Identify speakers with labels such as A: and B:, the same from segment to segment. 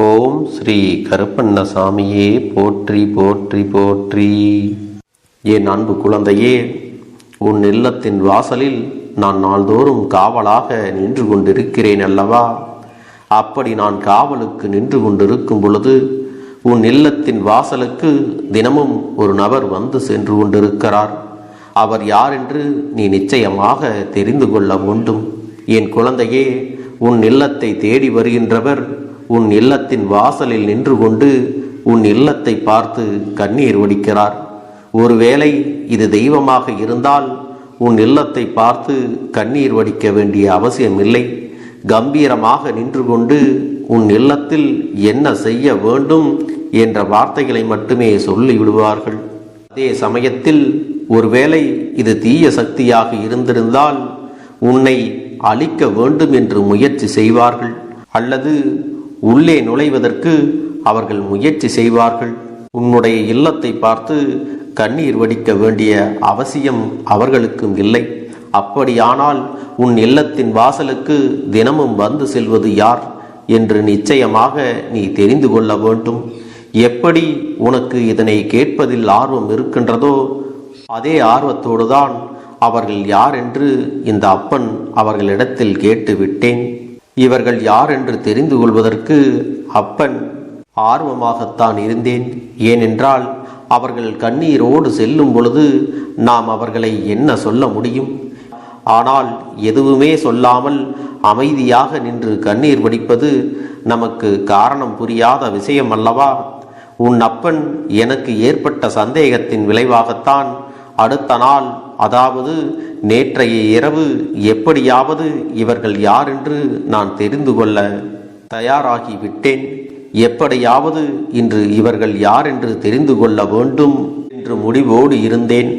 A: ஓம் ஸ்ரீ கருப்பண்ணசாமியே போற்றி போற்றி போற்றி. என் அன்பு குழந்தையே, உன் இல்லத்தின் வாசலில் நான் நாள்தோறும் காவலாக நின்று கொண்டிருக்கிறேன் அல்லவா? அப்படி நான் காவலுக்கு நின்று கொண்டிருக்கும் பொழுது உன் இல்லத்தின் வாசலுக்கு தினமும் ஒரு நபர் வந்து சென்று கொண்டிருக்கிறார். அவர் யார் என்று நீ நிச்சயமாக தெரிந்து கொள்ள வேண்டும். என் குழந்தையே, உன் இல்லத்தை தேடி வருகின்றவர் உன் இல்லத்தின் வாசலில் நின்று கொண்டு உன் இல்லத்தை பார்த்து கண்ணீர் வடிக்கிறார். ஒருவேளை இது தெய்வமாக இருந்தால் உன் இல்லத்தை பார்த்து கண்ணீர் வடிக்க வேண்டிய அவசியம் இல்லை. கம்பீரமாக நின்று கொண்டு உன் இல்லத்தில் என்ன செய்ய வேண்டும் என்ற வார்த்தைகளை மட்டுமே சொல்லிவிடுவார்கள். அதே சமயத்தில் ஒருவேளை இது தீய சக்தியாக இருந்திருந்தால் உன்னை அழிக்க வேண்டும் என்று முயற்சி செய்வார்கள், அல்லது உள்ளே நுழைவதற்கு அவர்கள் முயற்சி செய்வார்கள். உன்னுடைய இல்லத்தை பார்த்து கண்ணீர் வடிக்க வேண்டிய அவசியம் அவர்களுக்கும் இல்லை. அப்படியானால் உன் இல்லத்தின் வாசலுக்கு தினமும் வந்து செல்வது யார் என்று நிச்சயமாக நீ தெரிந்து கொள்ள வேண்டும். எப்படி உனக்கு இதனை கேட்பதில் ஆர்வம் இருக்கின்றதோ அதே ஆர்வத்தோடு தான் அவர்கள் யார் என்று இந்த அப்பன் அவர்களிடத்தில் கேட்டு விட்டேன். இவர்கள் யார் என்று தெரிந்து கொள்வதற்கு அப்பன் ஆர்வமாகத்தான் இருந்தேன். ஏனென்றால் அவர்கள் கண்ணீரோடு செல்லும் பொழுது நாம் அவர்களை என்ன சொல்ல முடியும்? ஆனால் எதுவுமே சொல்லாமல் அமைதியாக நின்று கண்ணீர் வடிப்பது நமக்கு காரணம் புரியாத விஷயம் அல்லவா? உன் அப்பன் எனக்கு ஏற்பட்ட சந்தேகத்தின் விளைவாகத்தான் அடுத்த நாள், அதாவது நேற்றைய இரவு, எப்படியாவது இவர்கள் யார் என்று நான் தெரிந்து கொள்ள தயாராகிவிட்டேன். எப்படியாவது இன்று இவர்கள் யார் என்று தெரிந்து கொள்ள வேண்டும் என்று முடிவோடு இருந்தேன்.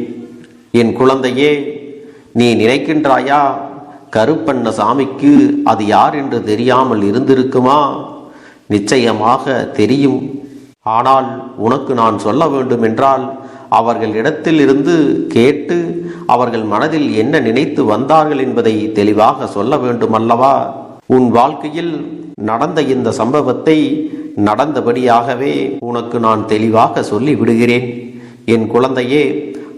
A: என் குழந்தையே, நீ நினைக்கின்றாயா கருப்பண்ணசாமிக்கு அது யார் என்று தெரியாமல் இருந்திருக்குமா? நிச்சயமாக தெரியும். ஆனால் உனக்கு நான் சொல்ல வேண்டும் என்றால் அவர்களிடத்தில் இருந்து கேட்டு அவர்கள் மனதில் என்ன நினைத்து வந்தார்கள் என்பதை தெளிவாக சொல்ல வேண்டும் அல்லவா? உன் வாழ்க்கையில் நடந்த இந்த சம்பவத்தை நடந்தபடியாகவே உனக்கு நான் தெளிவாக சொல்லி விடுகிறேன். என் குழந்தையே,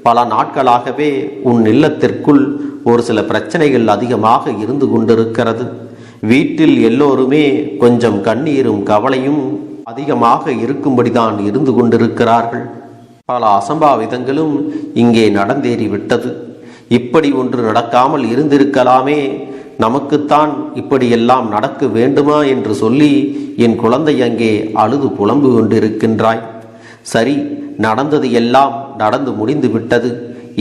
A: பல நாட்களாகவே உன் இல்லத்திற்குள் ஒரு சில பிரச்சனைகள் அதிகமாக இருந்து கொண்டிருக்கிறது. வீட்டில் எல்லோருமே கொஞ்சம் கண்ணீரும் கவலையும் அதிகமாக இருக்கும்படிதான் இருந்து கொண்டிருக்கிறார்கள். பல அசம்பாவிதங்களும் இங்கே நடந்தேறிவிட்டது. இப்படி ஒன்று நடக்காமல் இருந்திருக்கலாமே, நமக்குத்தான் இப்படியெல்லாம் நடக்க வேண்டுமா என்று சொல்லி என் குழந்தை அங்கே அழுது புலம்பு கொண்டிருக்கின்றாய். சரி, நடந்தது எல்லாம் நடந்து முடிந்து விட்டது.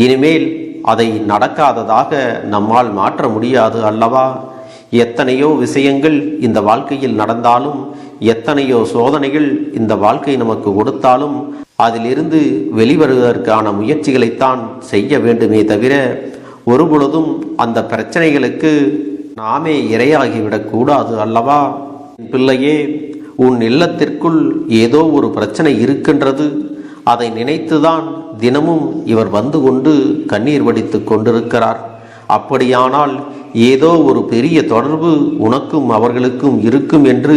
A: இனிமேல் அதை நடக்காததாக நம்மால் மாற்ற முடியாது அல்லவா? எத்தனையோ விஷயங்கள் இந்த வாழ்க்கையில் நடந்தாலும், எத்தனையோ சோதனைகள் இந்த வாழ்க்கை நமக்கு கொடுத்தாலும் அதிலிருந்து வெளிவருவதற்கான முயற்சிகளைத்தான் செய்ய வேண்டுமே தவிர ஒருபொழுதும் அந்த பிரச்சனைகளுக்கு நாமே இரையாகிவிடக் கூடாது அல்லவா? பிள்ளையே, உன் இல்லத்திற்குள் ஏதோ ஒரு பிரச்சனை இருக்கின்றது. அதை நினைத்துதான் தினமும் இவர் வந்து கொண்டு கண்ணீர் வடித்து கொண்டிருக்கிறார். அப்படியானால் ஏதோ ஒரு பெரிய தொடர்பு உனக்கும் அவர்களுக்கும் இருக்கும் என்று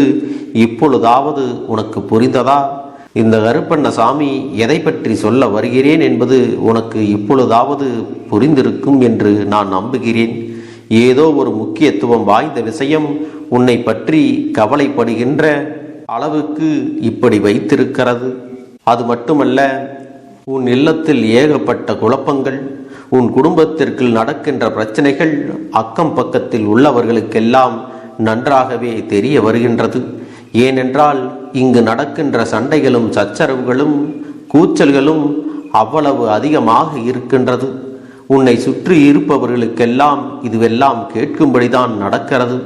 A: இப்பொழுதாவது உனக்கு புரிந்ததா? இந்த கருப்பண்ணசாமி எதை பற்றி சொல்ல வருகிறேன் என்பது உனக்கு இப்பொழுதாவது புரிந்திருக்கும் என்று நான் நம்புகிறேன். ஏதோ ஒரு முக்கியத்துவம் வாய்ந்த விஷயம் உன்னை பற்றி கவலைப்படுகின்ற அளவுக்கு இப்படி வைத்திருக்கிறது. அது மட்டுமல்ல, உன் இல்லத்தில் ஏகப்பட்ட குழப்பங்கள், உன் குடும்பத்திற்குள் நடக்கின்ற பிரச்சனைகள் அக்கம் பக்கத்தில் உள்ளவர்களுக்கெல்லாம் நன்றாகவே தெரிய வருகின்றது. ஏனென்றால் இங்கு நடக்கின்ற சண்டைகளும் சச்சரவுகளும் கூச்சல்களும் அவ்வளவு அதிகமாக இருக்கின்றது. உன்னை சுற்றி இருப்பவர்களுக்கெல்லாம் இதுவெல்லாம் கேட்கும்படிதான் நடக்கிறது.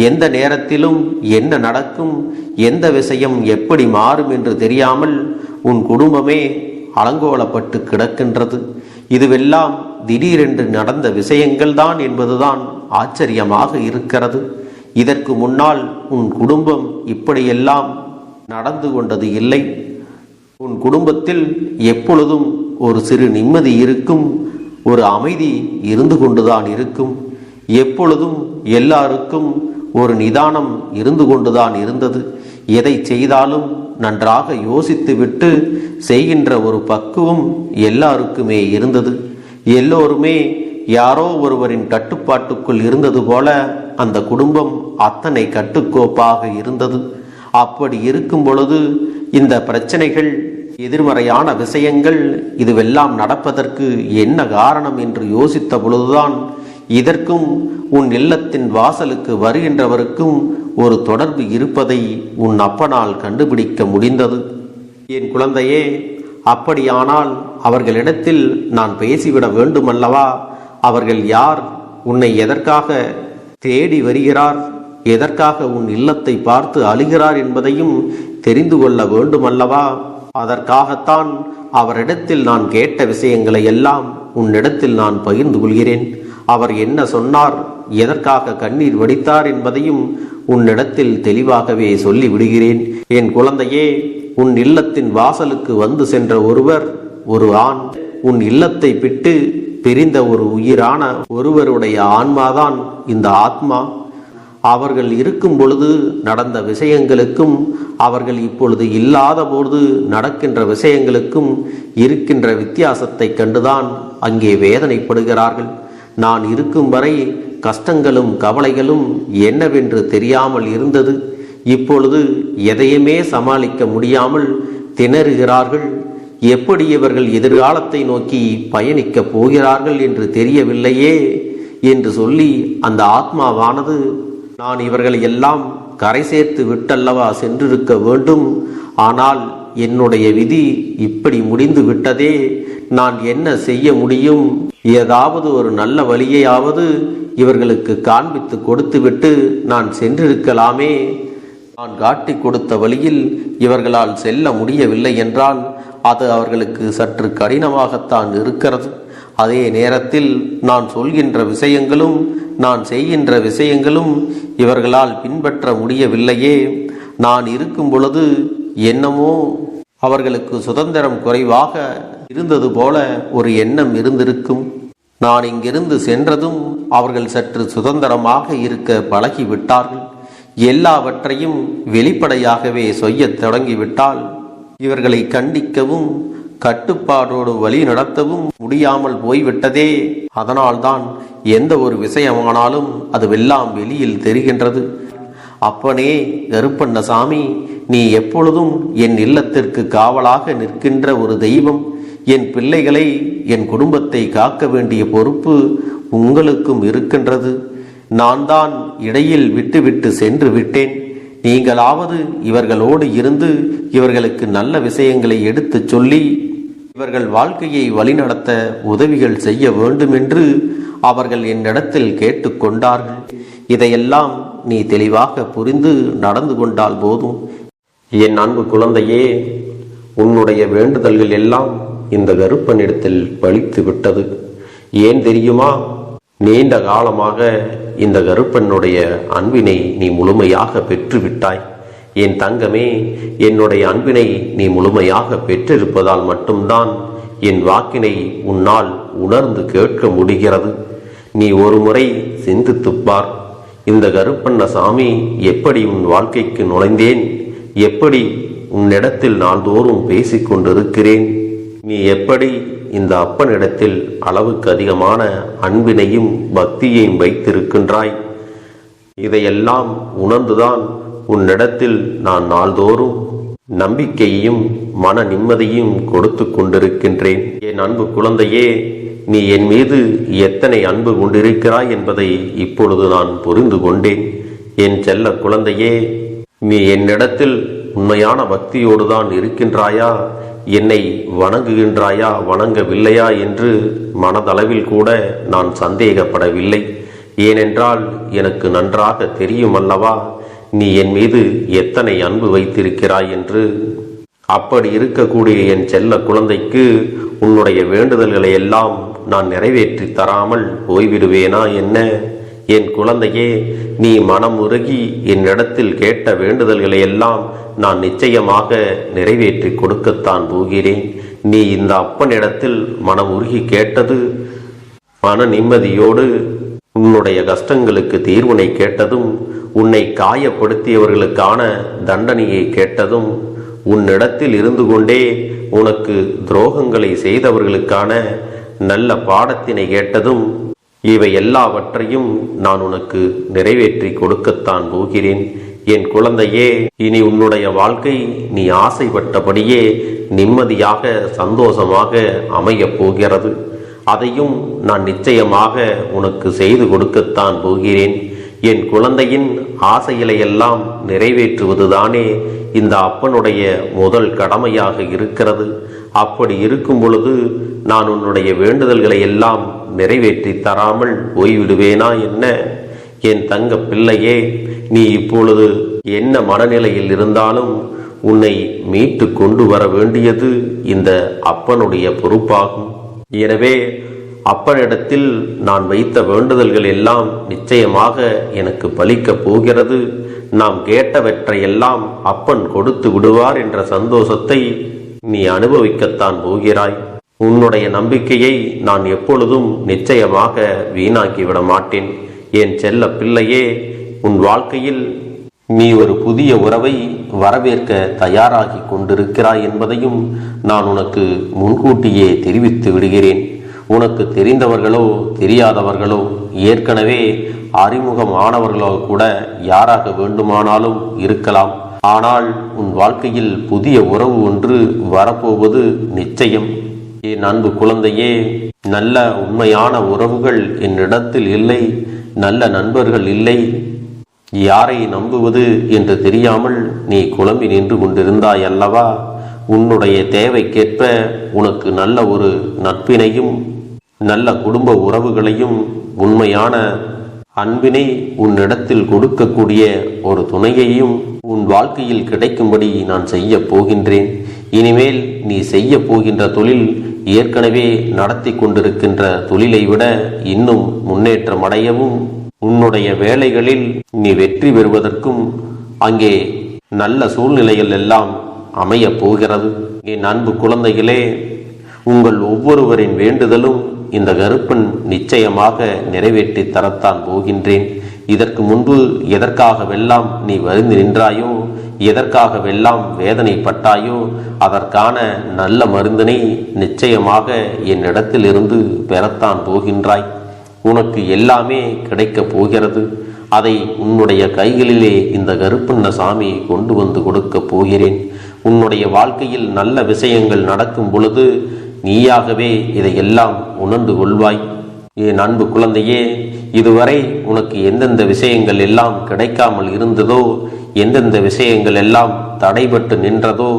A: எந்த நேரத்திலும் என்ன நடக்கும், எந்த விஷயம் எப்படி மாறும் என்று தெரியாமல் உன் குடும்பமே அலங்கோலப்பட்டு கிடக்கின்றது. இதுவெல்லாம் திடீரென்று நடந்த விஷயங்கள் தான் என்பதுதான் ஆச்சரியமாக இருக்கிறது. இதற்கு முன்னால் உன் குடும்பம் இப்படியெல்லாம் நடந்து கொண்டது இல்லை. உன் குடும்பத்தில் எப்பொழுதும் ஒரு சிறு நிம்மதி இருக்கும், ஒரு அமைதி இருந்து கொண்டுதான் இருக்கும். எப்பொழுதும் எல்லாருக்கும் ஒரு நிதானம் இருந்து கொண்டுதான் இருந்தது. எதை செய்தாலும் நன்றாக யோசித்துவிட்டு செய்கின்ற ஒரு பக்குவம் எல்லாருக்குமே இருந்தது. எல்லோருமே யாரோ ஒருவரின் கட்டுப்பாட்டுக்குள் இருந்தது போல அந்த குடும்பம் அத்தனை கட்டுக்கோப்பாக இருந்தது. அப்படி இருக்கும் பொழுது இந்த பிரச்சனைகள், எதிர்மறையான விஷயங்கள் இதுவெல்லாம் நடப்பதற்கு என்ன காரணம் என்று யோசித்த பொழுதுதான் இதற்கும் உன் இல்லத்தின் வாசலுக்கு வருகின்றவருக்கும் ஒரு தொடர்பு இருப்பதை உன் அப்பனால் கண்டுபிடிக்க முடிந்தது. என் குழந்தையே, அப்படியானால் அவர்களிடத்தில் நான் பேசிவிட வேண்டுமல்லவா? அவர்கள் யார்? உன்னை எதற்காக தேடி வருகிறார்? எதற்காக உன் இல்லத்தை பார்த்து அழுகிறார் என்பதையும் தெரிந்து கொள்ள வேண்டுமல்லவா? அதற்காகத்தான் அவரிடத்தில் நான் கேட்ட விஷயங்களை எல்லாம் உன்னிடத்தில் நான் பகிர்ந்து கொள்கிறேன். அவர் என்ன சொன்னார், எதற்காக கண்ணீர் வடித்தார் என்பதையும் உன்னிடத்தில் தெளிவாகவே சொல்லி விடுகிறேன். என் குழந்தையே, உன் இல்லத்தின் வாசலுக்கு வந்து சென்ற ஒருவர், ஒரு ஆண், உன் இல்லத்தை விட்டு பிரிந்த ஒரு உயிரான ஒருவருடைய ஆன்மாதான் இந்த ஆத்மா. அவர்கள் இருக்கும் பொழுது நடந்த விஷயங்களுக்கும் அவர்கள் இப்பொழுது இல்லாத பொழுது நடக்கின்ற விஷயங்களுக்கும் இருக்கின்ற வித்தியாசத்தை கண்டுதான் அங்கே வேதனைப்படுகிறார்கள். நான் இருக்கும் வரை கஷ்டங்களும் கவலைகளும் என்னவென்று தெரியாமல் இருந்தது. இப்பொழுது எதையுமே சமாளிக்க முடியாமல் திணறுகிறார்கள். எப்படி இவர்கள் எதிர்காலத்தை நோக்கி பயணிக்கப் போகிறார்கள் என்று தெரியவில்லையே என்று சொல்லி அந்த ஆத்மாவானது, நான் இவர்களை எல்லாம் கரை சேர்த்து விட்டல்லவா சென்றிருக்க வேண்டும், ஆனால் என்னுடைய விதி இப்படி முடிந்து விட்டதே, நான் என்ன செய்ய முடியும்? ஏதாவது ஒரு நல்ல வழியையாவது இவர்களுக்கு காண்பித்து கொடுத்துவிட்டு நான் சென்றிருக்கலாமே. நான் காட்டி கொடுத்த வழியில் இவர்களால் செல்ல முடியவில்லை என்றால் அது அவர்களுக்கு சற்று கடினமாகத்தான் இருக்கிறது. அதே நேரத்தில் நான் சொல்கின்ற விஷயங்களும் நான் செய்கின்ற விஷயங்களும் இவர்களால் பின்பற்ற முடியவில்லையே. நான் இருக்கும் பொழுது என்னமோ அவர்களுக்கு சுதந்திரம் குறைவாக இருந்தது போல ஒரு எண்ணம் இருந்திருக்கும். நான் இங்கிருந்து சென்றதும் அவர்கள் சற்று சுதந்திரமாக இருக்க பழகிவிட்டார்கள். எல்லாவற்றையும் வெளிப்படையாகவே செய்யத் தொடங்கிவிட்டால் இவர்களை கண்டிக்கவும் கட்டுப்பாடோடு வழி நடத்தவும் முடியாமல் போய்விட்டதே. அதனால்தான் எந்த ஒரு விஷயமானாலும் அதுவெல்லாம் வெளியில் தெரிகின்றது. அப்பனே கருப்பண்ணசாமி, நீ எப்பொழுதும் என் இல்லத்திற்கு காவலாக நிற்கின்ற ஒரு தெய்வம். என் பிள்ளைகளை, என் குடும்பத்தை காக்க வேண்டிய பொறுப்பு உங்களுக்கும் இருக்கின்றது. நான் தான் இடையில் விட்டு சென்று விட்டேன். நீங்களாவது இவர்களோடு இருந்து இவர்களுக்கு நல்ல விஷயங்களை எடுத்துச் சொல்லி இவர்கள் வாழ்க்கையை வழிநடத்த உதவிகள் செய்ய வேண்டும் என்று அவர்கள் என்னிடத்தில் கேட்டுக்கொண்டார்கள். இதையெல்லாம் நீ தெளிவாக புரிந்து நடந்து கொண்டால் போதும். என் அன்பு குழந்தையே, உன்னுடைய வேண்டுதல்கள் எல்லாம் இந்த கருப்பனிடத்தில் பலித்து விட்டது. ஏன் தெரியுமா? நீண்ட காலமாக இந்த கருப்பனுடைய அன்பினை நீ முழுமையாக பெற்றுவிட்டாய். என் தங்கமே, என்னுடைய அன்பினை நீ முழுமையாக பெற்றிருப்பதால் மட்டும்தான் என் வாக்கினை உன்னால் உணர்ந்து கேட்க முடிகிறது. நீ ஒரு முறை சிந்தித்துப்பார். இந்த கருப்பண்ணசாமி எப்படி உன் வாழ்க்கைக்கு நுழைந்தேன், எப்படி உன்னிடத்தில் நாள்தோறும் பேசிக்கொண்டிருக்கிறேன், நீ எப்படி இந்த அப்பனிடத்தில் அளவுக்கு அதிகமான அன்பினையும் பக்தியையும் வைத்திருக்கின்றாய். இதையெல்லாம் உணர்ந்துதான் உன்னிடத்தில் நான் நாள்தோறும் நம்பிக்கையையும் மன நிம்மதியும் கொடுத்து கொண்டிருக்கின்றேன். என் அன்பு குழந்தையே, நீ என் மீது எத்தனை அன்பு கொண்டிருக்கிறாய் என்பதை இப்பொழுது நான் புரிந்து கொண்டேன். என் செல்ல குழந்தையே, நீ என்னிடத்தில் உண்மையான பக்தியோடு தான் இருக்கின்றாயா, என்னை வணங்குகின்றாயா வணங்கவில்லையா என்று மனதளவில் கூட நான் சந்தேகப்படவில்லை. ஏனென்றால் எனக்கு நன்றாக தெரியும் அல்லவா நீ என் மீது எத்தனை அன்பு வைத்திருக்கிறாய் என்று. அப்படி இருக்கக்கூடிய என் செல்ல குழந்தைக்கு உன்னுடைய வேண்டுதல்களை எல்லாம் நான் நிறைவேற்றி தராமல் போய்விடுவேனா என்ன? என் குழந்தையே, நீ மனம் உருகி என்னிடத்தில் கேட்ட வேண்டுதல்களை எல்லாம் நான் நிச்சயமாக நிறைவேற்றி கொடுக்கத்தான் போகிறேன். நீ இந்த அப்பனிடத்தில் மனம் உருகி கேட்டது மன நிம்மதியோடு உன்னுடைய கஷ்டங்களுக்கு தீர்வினை கேட்டதும், உன்னை காயப்படுத்தியவர்களுக்கான தண்டனையை கேட்டதும், உன்னிடத்தில் இருந்து கொண்டே உனக்கு துரோகங்களை செய்தவர்களுக்கான நல்ல பாடத்தினை கேட்டதும், இவை எல்லாவற்றையும் நான் உனக்கு நிறைவேற்றி கொடுக்கத்தான் போகிறேன். என் குழந்தையே, இனி உன்னுடைய வாழ்க்கை நீ ஆசைப்பட்டபடியே நிம்மதியாக சந்தோஷமாக அமையப் போகிறது. அதையும் நான் நிச்சயமாக உனக்கு செய்து கொடுக்கத்தான் போகிறேன். என் குழந்தையின் ஆசைகளை எல்லாம் நிறைவேற்றுவதுதானே இந்த அப்பனுடைய முதல் கடமையாக இருக்கிறது. அப்படி இருக்கும் பொழுது நான் உன்னுடைய வேண்டுதல்களை எல்லாம் நிறைவேற்றி தராமல் போய்விடுவேனா என்ன? என் தங்க பிள்ளையே, நீ இப்பொழுது என்ன மனநிலையில் இருந்தாலும் உன்னை மீட்டு கொண்டு வர வேண்டியது இந்த அப்பனுடைய பொறுப்பாகும். எனவே அப்பனிடத்தில் நான் வைத்த வேண்டுதல்கள் எல்லாம் நிச்சயமாக எனக்கு பலிக்கப் போகிறது. நாம் கேட்டவற்றையெல்லாம் அப்பன் கொடுத்து விடுவார் என்ற சந்தோஷத்தை நீ அனுபவிக்கத்தான் போகிறாய். உன்னுடைய நம்பிக்கையை நான் எப்பொழுதும் நிச்சயமாக வீணாக்கிவிட மாட்டேன். என் செல்ல பிள்ளையே, உன் வாழ்க்கையில் நீ ஒரு புதிய உறவை வரவேற்க தயாராகி கொண்டிருக்கிறாய் என்பதையும் நான் உனக்கு முன்கூட்டியே தெரிவித்து விடுகிறேன். உனக்கு தெரிந்தவர்களோ தெரியாதவர்களோ, ஏற்கனவே அறிமுகமானவர்களோ கூட யாராக வேண்டுமானாலும் இருக்கலாம். ஆனால் உன் வாழ்க்கையில் புதிய உறவு ஒன்று வரப்போவது நிச்சயம். என் அன்பு குழந்தையே, நல்ல உண்மையான உறவுகள் என்னிடத்தில் இல்லை, நல்ல நண்பர்கள் இல்லை. யாரை நம்புவது என்று தெரியாமல் நீ குழம்பி நின்று கொண்டிருந்தாய் அல்லவா? உன்னுடைய தேவைக்கேற்ப உனக்கு நல்ல ஒரு நட்பினையும் நல்ல குடும்ப உறவுகளையும் உண்மையான அன்பினை உன்னிடத்தில் கொடுக்கக்கூடிய ஒரு துணையையும் உன் வாழ்க்கையில் கிடைக்கும்படி நான் செய்ய போகின்றேன். இனிமேல் நீ செய்ய போகின்ற தொழில் ஏற்கனவே நடத்தி கொண்டிருக்கின்ற தொழிலை விட இன்னும் முன்னேற்றம் அடையவும், உன்னுடைய வேலைகளில் நீ வெற்றி பெறுவதற்கும் அங்கே நல்ல சூழ்நிலைகள் எல்லாம் அமைய போகிறது. என் அன்பு குழந்தைகளே, உங்கள் ஒவ்வொருவரின் வேண்டுதலும் இந்த கருப்பன் நிச்சயமாக நிறைவேற்றி தரத்தான் போகின்றேன். இதற்கு முன்பு எதற்காகவெல்லாம் நீ வருந்தி நின்றாயோ, எதற்காகவெல்லாம் வேதனைப்பட்டாயோ, அதற்கான நல்ல மருந்தினை நிச்சயமாக என்னிடத்தில் இருந்து பெறத்தான் போகின்றாய். உனக்கு எல்லாமே கிடைக்கப் போகிறது. அதை உன்னுடைய கைகளிலே இந்த கருப்பண்ண சாமி கொண்டு வந்து கொடுக்க போகிறேன். உன்னுடைய வாழ்க்கையில் நல்ல விஷயங்கள் நடக்கும் பொழுது நீயாகவே இதையெல்லாம் உணர்ந்து கொள்வாய். என் அன்பு குழந்தையே, இதுவரை உனக்கு எந்தெந்த விஷயங்கள் எல்லாம் கிடைக்காமல் இருந்ததோ, எந்தெந்த விஷயங்கள் எல்லாம் தடைபட்டு நின்றதோ,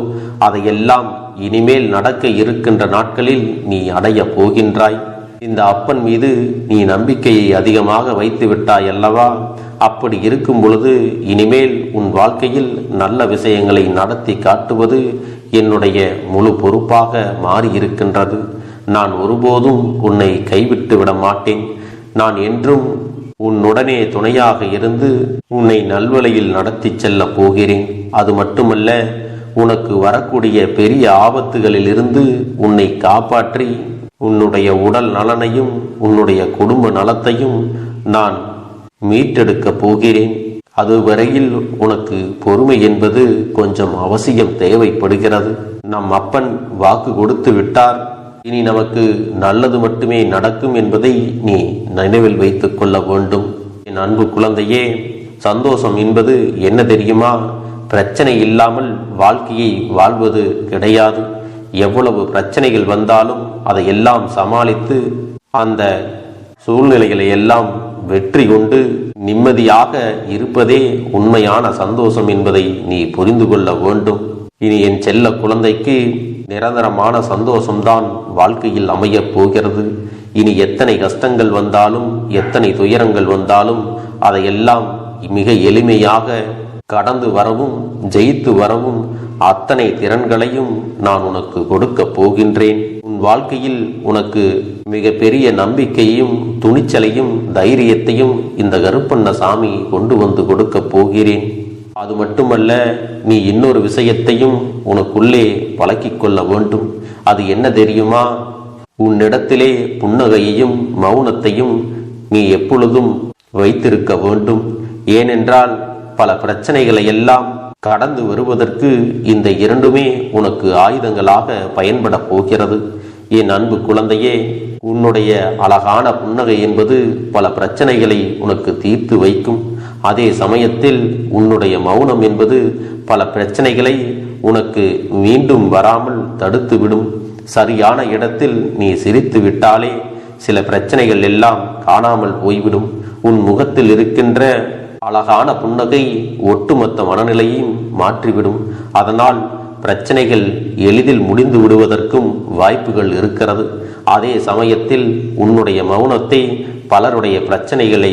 A: அதையெல்லாம் இனிமேல் நடக்க இருக்கின்ற நாட்களில் நீ அடைய போகின்றாய். இந்த அப்பன் மீது நீ நம்பிக்கையை அதிகமாக வைத்து விட்டாய் அல்லவா? அப்படி இருக்கும் பொழுது இனிமேல் உன் வாழ்க்கையில் நல்ல விஷயங்களை நடத்தி காட்டுவது என்னுடைய முழு பொறுப்பாக மாறியிருக்கின்றது. நான் ஒருபோதும் உன்னை கைவிட்டு விட மாட்டேன். நான் என்றும் உன்னுடனே துணையாக இருந்து உன்னை நல்வழியில் நடத்தி செல்ல போகிறேன். அது மட்டுமல்ல, உனக்கு வரக்கூடிய பெரிய ஆபத்துகளில் இருந்து உன்னை காப்பாற்றி உன்னுடைய உடல் நலனையும் உன்னுடைய குடும்ப நலத்தையும் நான் மீட்டெடுக்க போகிறேன். அதுவரையில் உனக்கு பொறுமை என்பது கொஞ்சம் அவசியம் தேவைப்படுகிறது. நம் அப்பன் வாக்கு கொடுத்து விட்டார். இனி நமக்கு நல்லது மட்டுமே நடக்கும் என்பதை நீ நினைவில் வைத்துக் கொள்ள வேண்டும். என் அன்பு குழந்தையே, சந்தோஷம் என்பது என்ன தெரியுமா? பிரச்சனை இல்லாமல் வாழ்க்கையை வாழ்வது கிடையாது. எவ்வளவு பிரச்சனைகள் வந்தாலும் அதையெல்லாம் சமாளித்து அந்த சூழ்நிலைகளை எல்லாம் வெற்றி கொண்டு நிம்மதியாக இருப்பதே உண்மையான சந்தோஷம் என்பதை நீ புரிந்து கொள்ள வேண்டும். இனி என் செல்ல குழந்தைக்கு நிரந்தரமான சந்தோஷம்தான் வாழ்க்கையில் அமையப் போகிறது. இனி எத்தனை கஷ்டங்கள் வந்தாலும், எத்தனை துயரங்கள் வந்தாலும் அதையெல்லாம் மிக எளிமையாக கடந்து வரவும் ஜெயித்து வரவும் அத்தனை திறன்களையும் நான் உனக்கு கொடுக்க போகின்றேன். உன் வாழ்க்கையில் உனக்கு மிக பெரிய நம்பிக்கையையும் துணிச்சலையும் தைரியத்தையும் இந்த கருப்பண்ண சாமி கொண்டு வந்து கொடுக்க போகிறேன். அது மட்டுமல்ல, நீ இன்னொரு விஷயத்தையும் உனக்குள்ளே பழக்கிக் கொள்ள வேண்டும். அது என்ன தெரியுமா? உன்னிடத்திலே புன்னகையையும் மௌனத்தையும் நீ எப்பொழுதும் வைத்திருக்க வேண்டும். ஏனென்றால் பல பிரச்சனைகளை எல்லாம் கடந்து வருவதற்கு இந்த இரண்டுமே உனக்கு ஆயுதங்களாக பயன்பட போகிறது. என் அன்பு குழந்தையே, உன்னுடைய அழகான புன்னகை என்பது பல பிரச்சனைகளை உனக்கு தீர்த்து வைக்கும். அதே சமயத்தில் உன்னுடைய மௌனம் என்பது பல பிரச்சனைகளை உனக்கு மீண்டும் வராமல் தடுத்துவிடும். சரியான இடத்தில் நீ சிரித்து விட்டாலே சில பிரச்சனைகள் எல்லாம் காணாமல் போய்விடும். உன் முகத்தில் இருக்கின்ற அழகான புன்னகை ஒட்டுமொத்த மனநிலையும் மாற்றிவிடும். அதனால் பிரச்சனைகள் எளிதில் முடிந்து விடுவதற்கும் வாய்ப்புகள் இருக்கிறது. அதே சமயத்தில் உன்னுடைய மௌனத்தை பலருடைய பிரச்சனைகளை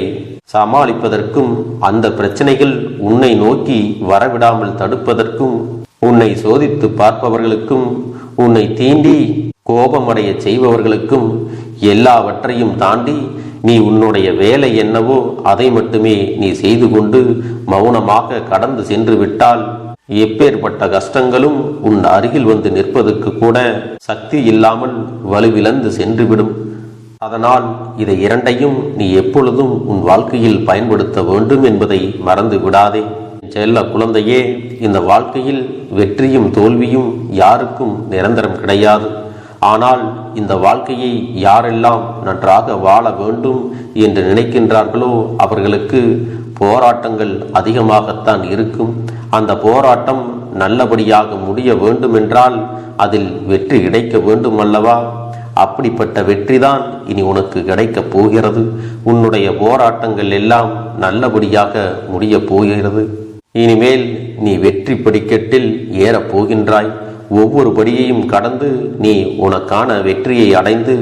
A: சமாளிப்பதற்கும், அந்த பிரச்சனைகள் உன்னை நோக்கி வரவிடாமல் தடுப்பதற்கும், உன்னை சோதித்து பார்ப்பவர்களுக்கும், உன்னை தீண்டி கோபமடைய செய்பவர்களுக்கும் எல்லாவற்றையும் தாண்டி நீ உன்னுடைய வேலை என்னவோ அதை மட்டுமே நீ செய்து கொண்டு மௌனமாக கடந்து சென்று விட்டால் எப்பேற்பட்ட கஷ்டங்களும் உன் அருகில் வந்து நிற்பதற்கு கூட சக்தி இல்லாமல் வலுவிழந்து சென்றுவிடும். அதனால் இதை இரண்டையும் நீ எப்பொழுதும் உன் வாழ்க்கையில் பயன்படுத்த வேண்டும் என்பதை மறந்து விடாதே. செல்ல குழந்தையே, இந்த வாழ்க்கையில் வெற்றியும் தோல்வியும் யாருக்கும் நிரந்தரம் கிடையாது. ஆனால் இந்த வாழ்க்கையை யாரெல்லாம் நன்றாக வாழ வேண்டும் என்று நினைக்கின்றார்களோ அவர்களுக்கு போராட்டங்கள் அதிகமாகத்தான் இருக்கும். அந்த போராட்டம் நல்லபடியாக முடிய வேண்டுமென்றால் அதில் வெற்றி கிடைக்க வேண்டும் அல்லவா? அப்படிப்பட்ட வெற்றிதான் இனி உனக்கு கிடைக்கப் போகிறது. உன்னுடைய போராட்டங்கள் எல்லாம் நல்லபடியாக முடிய போகிறது. இனிமேல் நீ வெற்றி படிக்கட்டில் ஏறப் போகின்றாய். ஒவ்வொரு படியையும் கடந்து நீ உனக்கான வெற்றியை அடைந்து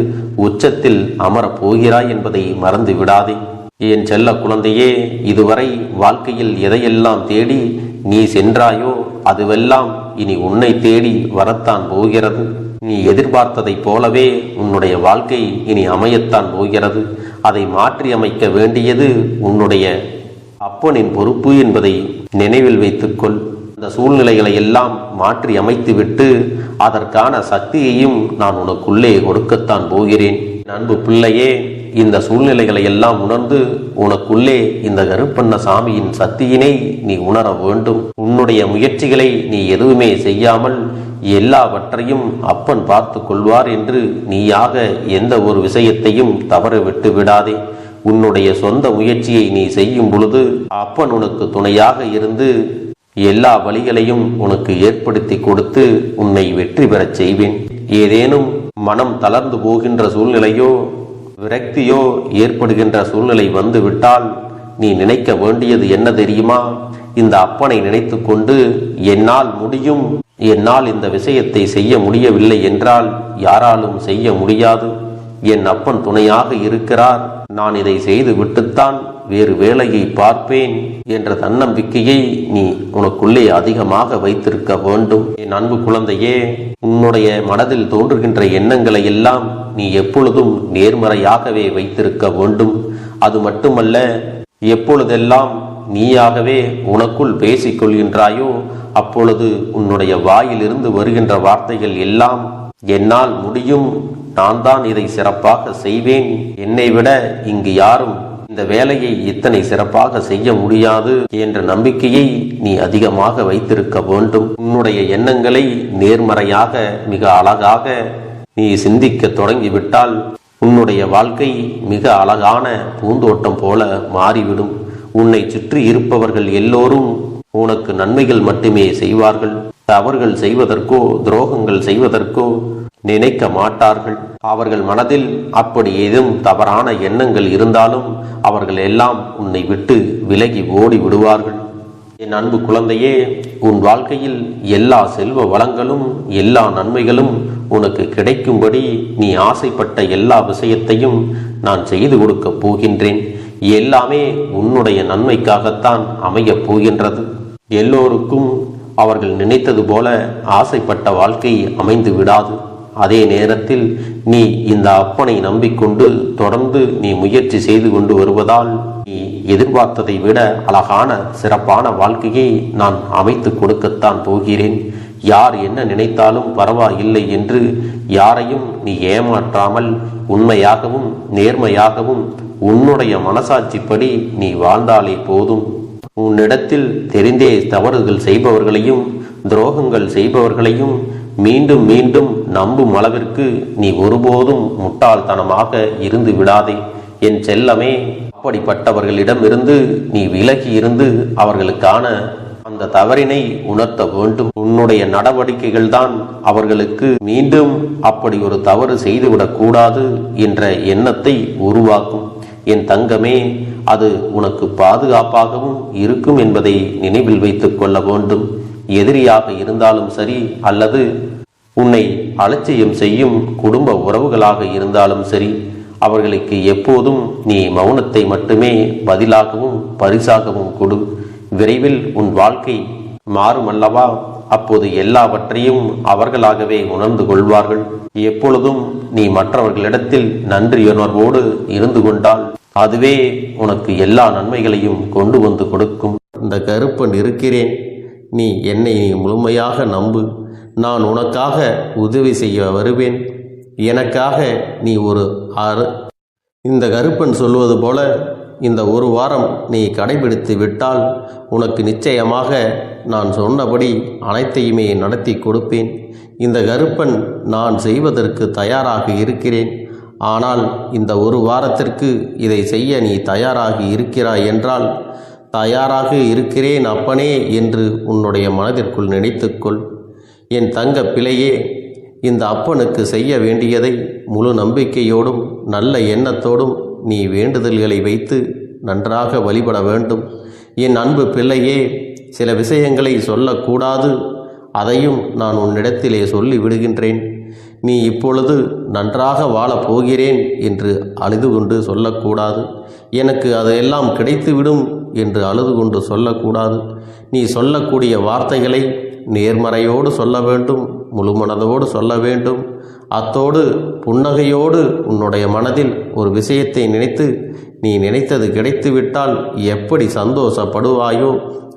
A: உச்சத்தில் அமரப் போகிறாய் என்பதை மறந்து விடாதே. என் செல்ல குழந்தையே, இதுவரை வாழ்க்கையில் எதையெல்லாம் தேடி நீ சென்றாயோ அதுவெல்லாம் இனி உன்னை தேடி வரத்தான் போகிறது. நீ எதிர்பார்த்ததைப் போலவே உன்னுடைய வாழ்க்கை இனி அமையத்தான் போகிறது. அதை மாற்றி அமைக்க வேண்டியது உன்னுடைய அப்பனின் பொறுப்பு என்பதை நினைவில் வைத்துக்கொள். அந்த சூழ்நிலைகளை எல்லாம் மாற்றி அமைத்துவிட்டு அதற்கான சக்தியையும் நான் உனக்குள்ளே கொடுக்கத்தான் போகிறேன். அன்பு பிள்ளையே, இந்த சூழ்நிலைகளை எல்லாம் உணர்ந்து உனக்குள்ளே இந்த கருப்பண்ண சாமியின் சக்தியினை நீ உணர வேண்டும். உன்னுடைய முயற்சிகளை நீ எதுவுமே செய்யாமல் எல்லாவற்றையும் அப்பன் பார்த்து கொள்வார் என்று நீயாக எந்த ஒரு விஷயத்தையும் தவற விட்டு விடாதே. உன்னுடைய சொந்த முயற்சியை நீ செய்யும் பொழுது அப்பன் உனக்கு துணையாக இருந்து எல்லா வழிகளையும் உனக்கு ஏற்படுத்தி கொடுத்து உன்னை வெற்றி பெறச் செய்வேன். ஏதேனும் மனம் தளர்ந்து போகின்ற சூழ்நிலையோ விரக்தியோ ஏற்படுகின்ற சூழ்நிலை வந்து விட்டால் நீ நினைக்க வேண்டியது என்ன தெரியுமா? இந்த அப்பனை நினைத்து கொண்டு என்னால் முடியும், என்னால் இந்த விஷயத்தை செய்ய முடியவில்லை என்றால் யாராலும் செய்ய முடியாது, என் அப்பன் துணையாக இருக்கிறார், நான் இதை செய்து விட்டுத்தான் வேறு வேலையை பார்ப்பேன் என்ற தன்னம்பிக்கையை நீ உனக்குள்ளே அதிகமாக வைத்திருக்க வேண்டும். என் அன்பு குழந்தையே, உன்னுடைய மனதில் தோன்றுகின்ற எண்ணங்களை எல்லாம் நீ எப்பொழுதும் நேர்மறையாகவே வைத்திருக்க வேண்டும். அது மட்டுமல்ல, எப்பொழுதெல்லாம் நீயாகவே உனக்குள் பேசிக் கொள்கின்றாயோ அப்பொழுது உன்னுடைய வாயிலிருந்து வருகின்ற வார்த்தைகள் எல்லாம் என்னால் முடியும், நான் தான் இதை சிறப்பாக செய்வேன், என்னை விட இங்கு யாரும் இந்த வேலையை இத்தனை சிறப்பாக செய்ய முடியாது என்ற நம்பிக்கையை நீ அதிகமாக வைத்திருக்க வேண்டும். உன்னுடைய எண்ணங்களை நேர்மறையாக மிக அழகாக நீ சிந்திக்க தொடங்கிவிட்டால் உன்னுடைய வாழ்க்கை மிக அழகான பூந்தோட்டம் போல மாறிவிடும். உன்னை சுற்றி இருப்பவர்கள் எல்லோரும் உனக்கு நன்மைகள் மட்டுமே செய்வார்கள். தவறுகள் செய்வதற்கோ துரோகங்கள் செய்வதற்கோ நினைக்க மாட்டார்கள். அவர்கள் மனதில் அப்படி ஏதும் தவறான எண்ணங்கள் இருந்தாலும் அவர்கள் எல்லாம் உன்னை விட்டு விலகி ஓடி விடுவார்கள். என் அன்பு குழந்தையே, உன் வாழ்க்கையில் எல்லா செல்வ வளங்களும் எல்லா நன்மைகளும் உனக்கு கிடைக்கும்படி நீ ஆசைப்பட்ட எல்லா விஷயத்தையும் நான் செய்து கொடுக்கப் போகின்றேன். எல்லாமே உன்னுடைய நன்மைக்காகத்தான் அமையப் போகின்றது. எல்லோருக்கும் அவர்கள் நினைத்தது போல ஆசைப்பட்ட வாழ்க்கை அமைந்து விடாது. அதே நேரத்தில் நீ இந்த அப்பனை நம்பிக்கொண்டு தொடர்ந்து நீ முயற்சி செய்து கொண்டு வருவதால் நீ எதிர்பார்த்ததை விட அழகான சிறப்பான வாழ்க்கையை நான் அமைத்து கொடுக்கத்தான் போகிறேன். யார் என்ன நினைத்தாலும் பரவாயில்லை என்று யாரையும் நீ ஏமாற்றாமல் உண்மையாகவும் நேர்மையாகவும் உன்னுடைய மனசாட்சிப்படி நீ வாழ்ந்தாலே போதும். உன்னிடத்தில் தெரிந்தே தவறுகள் செய்பவர்களையும் துரோகங்கள் செய்பவர்களையும் மீண்டும் மீண்டும் நம்பும் அளவிற்கு நீ ஒருபோதும் முட்டாள்தனமாக இருந்து விடாதே என் செல்லமே. அப்படிப்பட்டவர்களிடமிருந்து நீ விலகி இருந்து அவர்களுக்கான அந்த தவறினை உணர்த்த வேண்டும். உன்னுடைய நடவடிக்கைகள் தான் அவர்களுக்கு மீண்டும் அப்படி ஒரு தவறு செய்துவிடக் கூடாது என்ற எண்ணத்தை உருவாக்கும். என் தங்கமே, அது உனக்கு பாதுகாப்பாகவும் இருக்கும் என்பதை நினைவில் வைத்துக் கொள்ள வேண்டும். எதிரியாக இருந்தாலும் சரி, அல்லது உன்னை அலட்சியம் செய்யும் குடும்ப உறவுகளாக இருந்தாலும் சரி, அவர்களுக்கு எப்போதும் நீ மௌனத்தை மட்டுமே பதிலாகவும் பரிசாகவும் கொடு. விரைவில் உன் வாழ்க்கை மாறுமல்லவா? அப்போது எல்லாவற்றையும் அவர்களாகவே உணர்ந்து கொள்வார்கள். எப்பொழுதும் நீ மற்றவர்களிடத்தில் நன்றியுணர்வோடு இருந்து கொண்டால் அதுவே உனக்கு எல்லா நன்மைகளையும் கொண்டு வந்து கொடுக்கும். இந்த கருப்பன் இருக்கிறேன், நீ என்னை முழுமையாக நம்பு. நான் உனக்காக உதவி செய்ய வருவேன். எனக்காக நீ இந்த கருப்பன் சொல்வது போல இந்த ஒரு வாரம் நீ கடைபிடித்து விட்டால் உனக்கு நிச்சயமாக நான் சொன்னபடி அனைத்தையுமே நடத்தி கொடுப்பேன். இந்த கருப்பன் நான் செய்வதற்கு தயாராக இருக்கிறேன். ஆனால் இந்த ஒரு வாரத்திற்கு இதை செய்ய நீ தயாராகி இருக்கிறாய் என்றால், தயாராக இருக்கிறேன் அப்பனே என்று உன்னுடைய மனதிற்குள் நினைத்துக்கொள். என் தங்க பிள்ளையே, இந்த அப்பனுக்கு செய்ய வேண்டியதை முழு நம்பிக்கையோடும் நல்ல எண்ணத்தோடும் நீ வேண்டுதல்களை வைத்து நன்றாக வழிபட வேண்டும். என் அன்பு பிள்ளையே, சில விஷயங்களை சொல்லக்கூடாது, அதையும் நான் உன்னிடத்திலே சொல்லி விடுகின்றேன். நீ இப்பொழுது நன்றாக வாழப் போகிறேன் என்று அழுது கொண்டு சொல்லக்கூடாது. எனக்கு அதையெல்லாம் கிடைத்துவிடும் என்று அழுது கொண்டு சொல்லக்கூடாது. நீ சொல்லக்கூடிய வார்த்தைகளை நேர்மறையோடு சொல்ல வேண்டும், முழுமனதோடு சொல்ல வேண்டும். அத்தோடு புன்னகையோடு உன்னுடைய மனதில் ஒரு விஷயத்தை நினைத்து நீ நினைத்தது கிடைத்துவிட்டால் எப்படி சந்தோஷப்படுவாயோ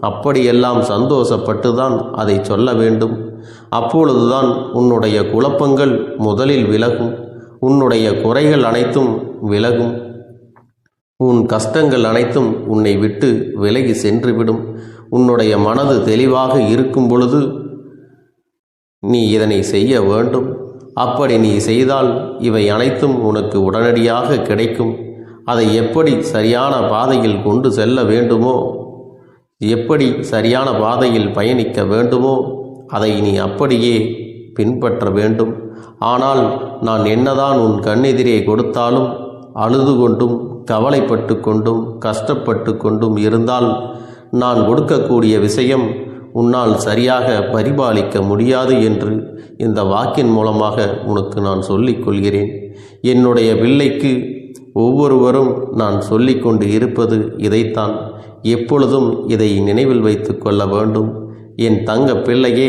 A: அப்படியெல்லாம் சந்தோஷப்பட்டுதான் அதை சொல்ல வேண்டும். அப்பொழுதுதான் உன்னுடைய குழப்பங்கள் முதலில் விலகும், உன்னுடைய குறைகள் அனைத்தும் விலகும், உன் கஷ்டங்கள் அனைத்தும் உன்னை விட்டு விலகி சென்றுவிடும். உன்னுடைய மனது தெளிவாக இருக்கும் பொழுது நீ இதனை செய்ய வேண்டும். அப்படி நீ செய்தால் இவை அனைத்தும் உனக்கு உடனடியாக கிடைக்கும். அதை எப்படி சரியான பாதையில் கொண்டு செல்ல வேண்டுமோ, எப்படி சரியான பாதையில் பயணிக்க வேண்டுமோ அதை நீ அப்படியே பின்பற்ற வேண்டும். ஆனால் நான் என்னதான் உன் கண்ணெதிரே கொடுத்தாலும் அழுது கொண்டும் கவலைப்பட்டு கொண்டும் கஷ்டப்பட்டு கொண்டும் இருந்தால் நான் கொடுக்கக்கூடிய விஷயம் உன்னால் சரியாக பரிபாலிக்க முடியாது என்று இந்த வாக்கின் மூலமாக உனக்கு நான் சொல்லிக் கொள்கிறேன். என்னுடைய பிள்ளைக்கு ஒவ்வொருவரும் நான் சொல்லிக்கொண்டு இருப்பது இதைத்தான். எப்பொழுதும் இதை நினைவில் வைத்து கொள்ள வேண்டும். என் தங்க பிள்ளையே,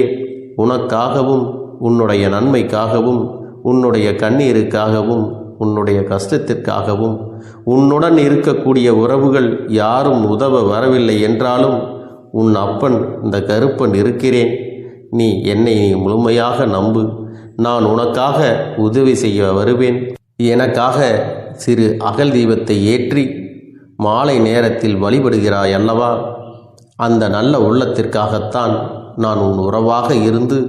A: உனக்காகவும் உன்னுடைய நன்மைக்காகவும் உன்னுடைய கண்ணீருக்காகவும் உன்னுடைய கஷ்டத்திற்காகவும் உன்னுடன் இருக்கக்கூடிய உறவுகள் யாரும் உதவ வரவில்லை என்றாலும் உன் அப்பன் இந்த கருப்பன் இருக்கிறேன். நீ என்னை முழுமையாக நம்பு. நான் உனக்காக உதவி செய்ய வருவேன். எனக்காக சிறு அகல் தீபத்தை ஏற்றி மாலை நேரத்தில் வழிபடுகிறாய் அல்லவா? அந்த நல்ல உள்ளத்திற்காகத்தான் நான் உன் உறவாக இருந்து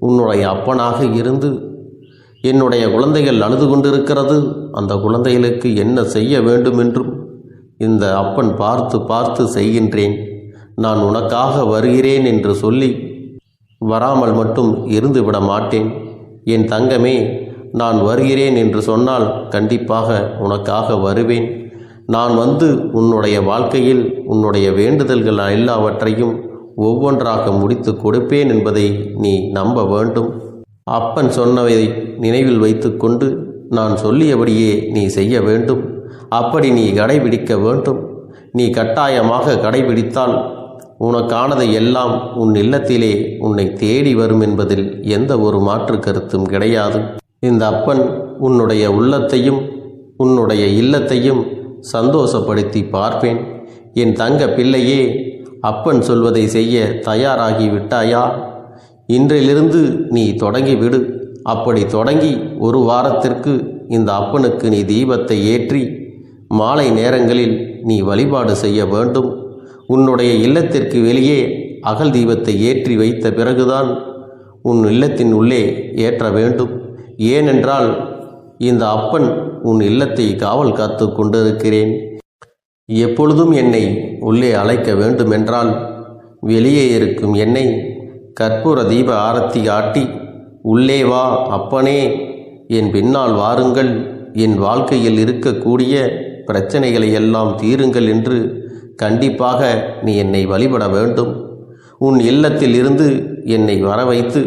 A: உன்னுடைய அப்பனாக இருந்து என்னுடைய குழந்தைகள் அழுது கொண்டிருக்கிறது, அந்த குழந்தைகளுக்கு என்ன செய்ய வேண்டும் என்றும் இந்த அப்பன் பார்த்து பார்த்து செய்கின்றேன். நான் உனக்காக வருகிறேன் என்று சொல்லி வராமல் மட்டும் இருந்து விட மாட்டேன். என் தங்கமே, நான் வருகிறேன் என்று சொன்னால் கண்டிப்பாக உனக்காக வருவேன். நான் வந்து உன்னுடைய வாழ்க்கையில் உன்னுடைய வேண்டுதல்கள் எல்லாவற்றையும் ஒவ்வொன்றாக முடித்து கொடுப்பேன் என்பதை நீ நம்ப வேண்டும். அப்பன் சொன்னவை நினைவில் வைத்து கொண்டு நான் சொல்லியபடியே நீ செய்ய வேண்டும். அப்படி நீ கடைபிடிக்க வேண்டும். நீ கட்டாயமாக கடைபிடித்தால் உனக்கானதை எல்லாம் உன் இல்லத்திலே உன்னை தேடி வரும் என்பதில் எந்த ஒரு மாற்று கருத்தும் கிடையாது. இந்த அப்பன் உன்னுடைய உள்ளத்தையும் உன்னுடைய இல்லத்தையும் சந்தோஷப்படுத்தி பார்ப்பேன். என் தங்க பிள்ளையே, அப்பன் சொல்வதை செய்ய தயாராகி விட்டாயா? இன்றிலிருந்து நீ தொடங்கிவிடு. அப்படி தொடங்கி ஒரு வாரத்திற்கு இந்த அப்பனுக்கு நீ தீபத்தை ஏற்றி மாலை நேரங்களில் நீ வழிபாடு செய்ய வேண்டும். உன்னுடைய இல்லத்திற்கு வெளியே அகல் தீபத்தை ஏற்றி வைத்த பிறகுதான் உன் இல்லத்தின் உள்ளே ஏற்ற வேண்டும். ஏனென்றால் இந்த அப்பன் உன் இல்லத்தை காவல் காத்து கொண்டிருக்கிறேன். எப்பொழுதும் என்னை உள்ளே அழைக்க வேண்டுமென்றால் வெளியே இருக்கும் என்னை கற்பூர தீப ஆரத்தி காட்டி உள்ளே வா அப்பனே, என் பின்னால் வாருங்கள், என் வாழ்க்கையில் இருக்கக்கூடிய பிரச்சனைகளை எல்லாம் தீருங்கள் என்று கண்டிப்பாக நீ என்னை வழிபட வேண்டும். உன் இல்லத்தில் இருந்து என்னை வர வைத்து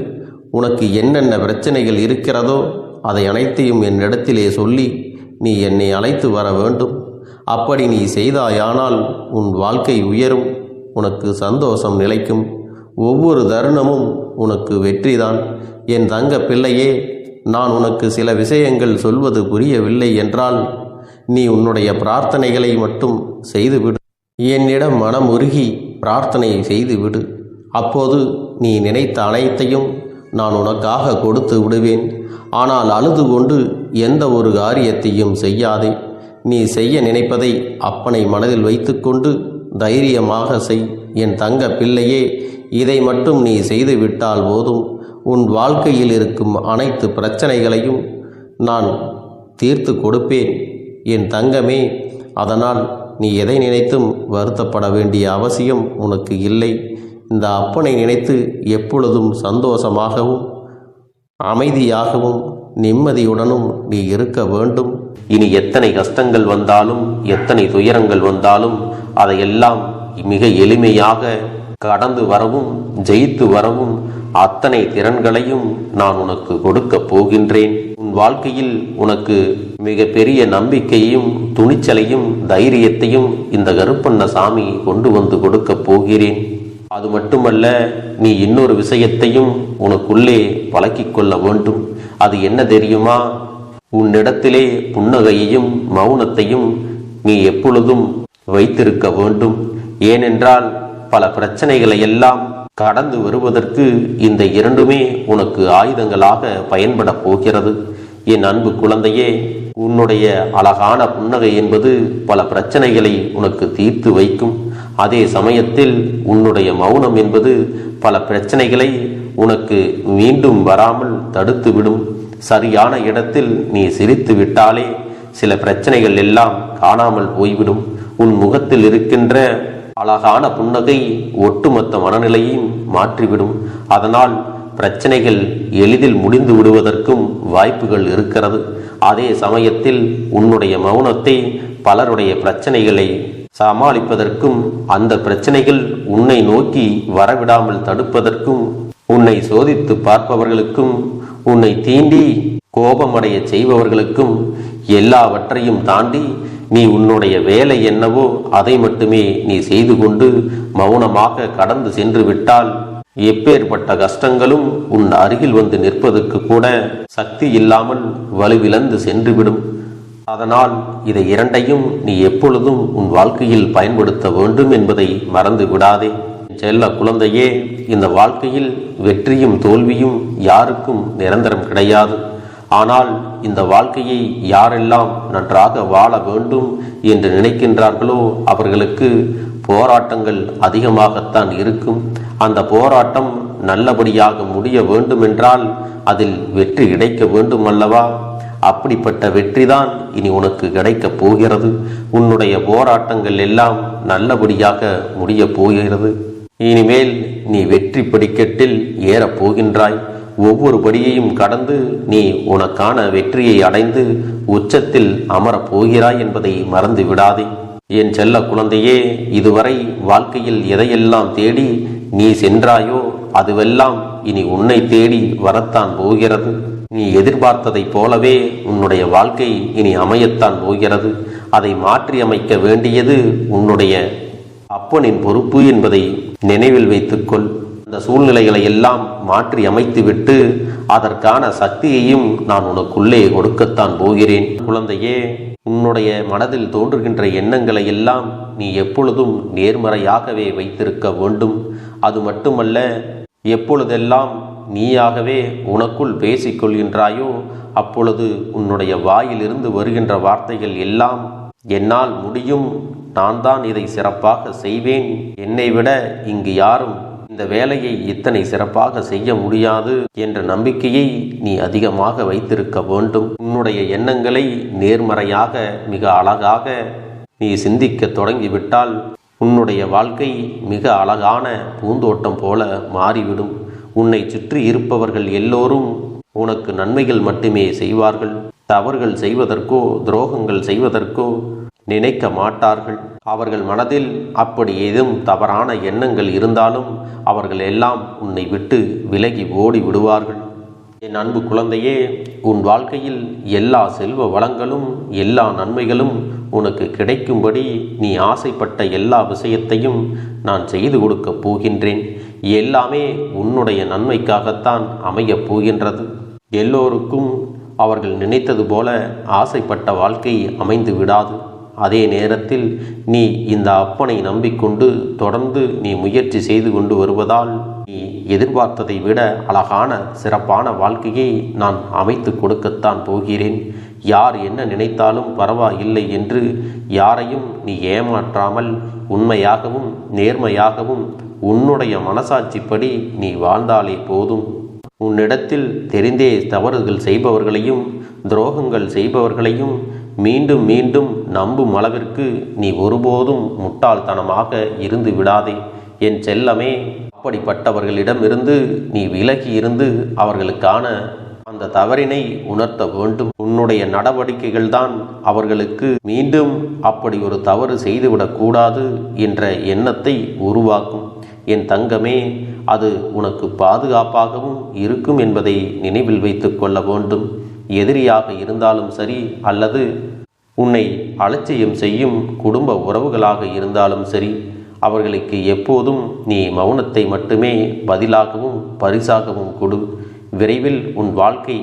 A: உனக்கு என்னென்ன பிரச்சனைகள் இருக்கிறதோ அதை அனைத்தையும் என்னிடத்திலே சொல்லி நீ என்னை அழைத்து வர வேண்டும். அப்படி நீ செய்தாயானால் உன் வாழ்க்கை உயரும், உனக்கு சந்தோஷம் நிலைக்கும், ஒவ்வொரு தருணமும் உனக்கு வெற்றிதான். என் தங்க பிள்ளையே, நான் உனக்கு சில விஷயங்கள் சொல்வது புரியவில்லை என்றால் நீ உன்னுடைய பிரார்த்தனைகளை மட்டும் செய்துவிடு. என்னிடம் மனம் உருகி பிரார்த்தனை செய்துவிடு. அப்போது நீ நினைத்த அனைத்தையும் நான் உனக்காக கொடுத்து விடுவேன். ஆனால் அழுது கொண்டு எந்த ஒரு காரியத்தையும் செய்யாதே. நீ செய்ய நினைப்பதை அப்பனை மனதில் வைத்துக்கொண்டு தைரியமாக செய். என் தங்க பிள்ளையே, இதை மட்டும் நீ செய்துவிட்டால் போதும். உன் வாழ்க்கையில் இருக்கும் அனைத்து பிரச்சனைகளையும் நான் தீர்த்து கொடுப்பேன் என் தங்கமே. அதனால் நீ எதை நினைத்தும் வருத்தப்பட வேண்டிய அவசியம் உனக்கு இல்லை. இந்த அப்பனை நினைத்து எப்பொழுதும் சந்தோஷமாகவும் அமைதியாகவும் நிம்மதியுடனும் நீ இருக்க வேண்டும். இனி எத்தனை கஷ்டங்கள் வந்தாலும் எத்தனை துயரங்கள் வந்தாலும் அதையெல்லாம் மிக எளிமையாக கடந்து வரவும் ஜெயித்து வரவும் அத்தனை திறன்களையும் நான் உனக்கு கொடுக்க போகின்றேன். உன் வாழ்க்கையில் உனக்கு மிக பெரிய நம்பிக்கையையும் துணிச்சலையும் தைரியத்தையும் இந்த கருப்பண்ணசாமி கொண்டு வந்து கொடுக்க போகிறேன். அது மட்டுமல்ல, நீ இன்னொரு விஷயத்தையும் உனக்குள்ளே பழக்கிக் கொள்ள வேண்டும். அது என்ன தெரியுமா? உன்னிடத்திலே புன்னகையையும் மௌனத்தையும் நீ எப்பொழுதும் வைத்திருக்க வேண்டும். ஏனென்றால் பல பிரச்சனைகளை எல்லாம் கடந்து வருவதற்கு இந்த இரண்டுமே உனக்கு ஆயுதங்களாக பயன்பட போகிறது. என் அன்பு குழந்தையே, உன்னுடைய அழகான புன்னகை என்பது பல பிரச்சனைகளை உனக்கு தீர்த்து வைக்கும். அதே சமயத்தில் உன்னுடைய மௌனம் என்பது பல பிரச்சனைகளை உனக்கு மீண்டும் வராமல் தடுத்துவிடும். சரியான இடத்தில் நீ சிரித்து விட்டாலே சில பிரச்சனைகள் எல்லாம் காணாமல் போய்விடும். உன் முகத்தில் இருக்கின்ற அழகான புன்னகை ஒட்டுமொத்த மனநிலையையும் மாற்றிவிடும். அதனால் பிரச்சனைகள் எளிதில் முடிந்து விடுவதற்கும் வாய்ப்புகள் இருக்கிறது. அதே சமயத்தில் உன்னுடைய மௌனத்தை பலருடைய பிரச்சனைகளை சமாளிப்பதற்கும் அந்த பிரச்சனைகள் உன்னை நோக்கி வரவிடாமல் தடுப்பதற்கும் உன்னை சோதித்து பார்ப்பவர்களுக்கும் உன்னை தீண்டி கோபமடைய செய்பவர்களுக்கும் எல்லாவற்றையும் தாண்டி நீ உன்னுடைய வேலை என்னவோ அதை மட்டுமே நீ செய்து கொண்டு மௌனமாக கடந்து சென்று விட்டால் எப்பேற்பட்ட கஷ்டங்களும் உன் அருகில் வந்து நிற்பதற்கு கூட சக்தி இல்லாமல் வலுவிழந்து சென்றுவிடும். அதனால் இதை இரண்டையும் நீ எப்பொழுதும் உன் வாழ்க்கையில் பயன்படுத்த வேண்டும் என்பதை மறந்து விடாதே. செல்ல குழந்தையே, இந்த வாழ்க்கையில் வெற்றியும் தோல்வியும் யாருக்கும் நிரந்தரம் கிடையாது. ஆனால் இந்த வாழ்க்கையை யாரெல்லாம் நன்றாக வாழ வேண்டும் என்று நினைக்கின்றார்களோ அவர்களுக்கு போராட்டங்கள் அதிகமாகத்தான் இருக்கும். அந்த போராட்டம் நல்லபடியாக முடிய வேண்டுமென்றால் அதில் வெற்றி கிடைக்க வேண்டும் அல்லவா? அப்படிப்பட்ட வெற்றிதான் இனி உனக்கு கிடைக்கப் போகிறது. உன்னுடைய போராட்டங்கள் எல்லாம் நல்லபடியாக முடிய போகிறது. இனிமேல் நீ வெற்றி படிக்கட்டில் ஏறப் போகின்றாய். ஒவ்வொரு படியையும் கடந்து நீ உனக்கான வெற்றியை அடைந்து உச்சத்தில் அமரப் போகிறாய் என்பதை மறந்து விடாதே. என் செல்ல குழந்தையே, இதுவரை வாழ்க்கையில் எதையெல்லாம் தேடி நீ சென்றாயோ அதுவெல்லாம் இனி உன்னை தேடி வரத்தான் போகிறது. நீ எதிர்பார்த்ததைப் போலவே உன்னுடைய வாழ்க்கை இனி அமையத்தான் போகிறது. அதை மாற்றி அமைக்க வேண்டியது உன்னுடைய அப்பனின் பொறுப்பு என்பதை நினைவில் வைத்துக்கொள். அந்த சூழ்நிலைகளை எல்லாம் மாற்றி அமைத்துவிட்டு அதற்கான சக்தியையும் நான் உனக்குள்ளே கொடுக்கத்தான் போகிறேன். குழந்தையே, உன்னுடைய மனதில் தோன்றுகின்ற எண்ணங்களை எல்லாம் நீ எப்பொழுதும் நேர்மறையாகவே வைத்திருக்க வேண்டும். அது மட்டுமல்ல, எப்பொழுதெல்லாம் நீயாகவே உனக்குள் பேசிக்கொள்கின்றாயோ அப்பொழுது உன்னுடைய வாயிலிருந்து வருகின்ற வார்த்தைகள் எல்லாம் என்னால் முடியும், நான் தான் இதை சிறப்பாக செய்வேன், என்னை விட இங்கு யாரும் இந்த வேலையை இத்தனை சிறப்பாக செய்ய முடியாது என்ற நம்பிக்கையை நீ அதிகமாக வைத்திருக்க வேண்டும். உன்னுடைய எண்ணங்களை நேர்மறையாக மிக அழகாக நீ சிந்திக்க தொடங்கிவிட்டால் உன்னுடைய வாழ்க்கை மிக அழகான பூந்தோட்டம் போல மாறிவிடும். உன்னை சுற்றி இருப்பவர்கள் எல்லோரும் உனக்கு நன்மைகள் மட்டுமே செய்வார்கள். தவறுகள் செய்வதற்கோ துரோகங்கள் செய்வதற்கோ நினைக்க மாட்டார்கள். அவர்கள் மனதில் அப்படி ஏதும் தவறான எண்ணங்கள் இருந்தாலும் அவர்கள் எல்லாம் உன்னை விட்டு விலகி ஓடி விடுவார்கள். என் அன்பு குழந்தையே, உன் வாழ்க்கையில் எல்லா செல்வ வளங்களும் எல்லா நன்மைகளும் உனக்கு கிடைக்கும்படி நீ ஆசைப்பட்ட எல்லா விஷயத்தையும் நான் செய்து கொடுக்கப் போகின்றேன். எல்லாமே உன்னுடைய நன்மைக்காகத்தான் அமையப் போகின்றது. எல்லோருக்கும் அவர்கள் நினைத்தது போல ஆசைப்பட்ட வாழ்க்கை அமைந்து விடாது. அதே நேரத்தில் நீ இந்த அப்பனை நம்பிக்கொண்டு தொடர்ந்து நீ முயற்சி செய்து கொண்டு வருவதால் நீ எதிர்பார்த்ததை விட அழகான சிறப்பான வாழ்க்கையை நான் அமைத்து கொடுக்கத்தான் போகிறேன். யார் என்ன நினைத்தாலும் பரவாயில்லை என்று யாரையும் நீ ஏமாற்றாமல் உண்மையாகவும் நேர்மையாகவும் உன்னுடைய மனசாட்சிப்படி நீ வாழ்ந்தாலே போதும். உன்னிடத்தில் தெரிந்தே தவறுகள் செய்பவர்களையும் துரோகங்கள் செய்பவர்களையும் மீண்டும் மீண்டும் நம்பும் அளவிற்கு நீ ஒருபோதும் முட்டாள்தனமாக இருந்து விடாதே என் செல்லமே. அப்படிப்பட்டவர்களிடமிருந்து நீ விலகி இருந்து அவர்களுக்கான அந்த தவறினை உணர்த்த வேண்டும். உன்னுடைய நடவடிக்கைகள் தான் அவர்களுக்கு மீண்டும் அப்படி ஒரு தவறு செய்துவிடக்கூடாது என்ற எண்ணத்தை உருவாக்கும். என் தங்கமே, அது உனக்கு பாதுகாப்பாகவும் இருக்கும் என்பதை நினைவில் வைத்து கொள்ள வேண்டும். எதிரியாக இருந்தாலும் சரி அல்லது உன்னை அலட்சியம் செய்யும் குடும்ப உறவுகளாக இருந்தாலும் சரி, அவர்களுக்கு எப்போதும் நீ மௌனத்தை மட்டுமே பதிலாகவும் பரிசாகவும் கொடு. விரைவில் உன் வாழ்க்கை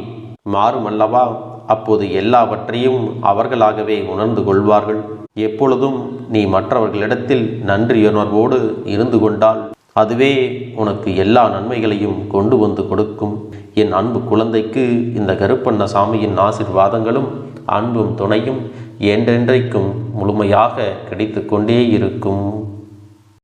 A: மாறுமல்லவா? அப்போது எல்லாவற்றையும் அவர்களாகவே உணர்ந்து கொள்வார்கள். எப்பொழுதும் நீ மற்றவர்களிடத்தில் நன்றியுணர்வோடு இருந்து கொண்டால் அதுவே உனக்கு எல்லா நன்மைகளையும் கொண்டு வந்து கொடுக்கும். என் அன்பு குழந்தைக்கு இந்த கருப்பண்ணசாமியின் ஆசீர்வாதங்களும் அன்பும் துணையும் என்றென்றைக்கும் முழுமையாக கிடைத்து கொண்டே இருக்கும்.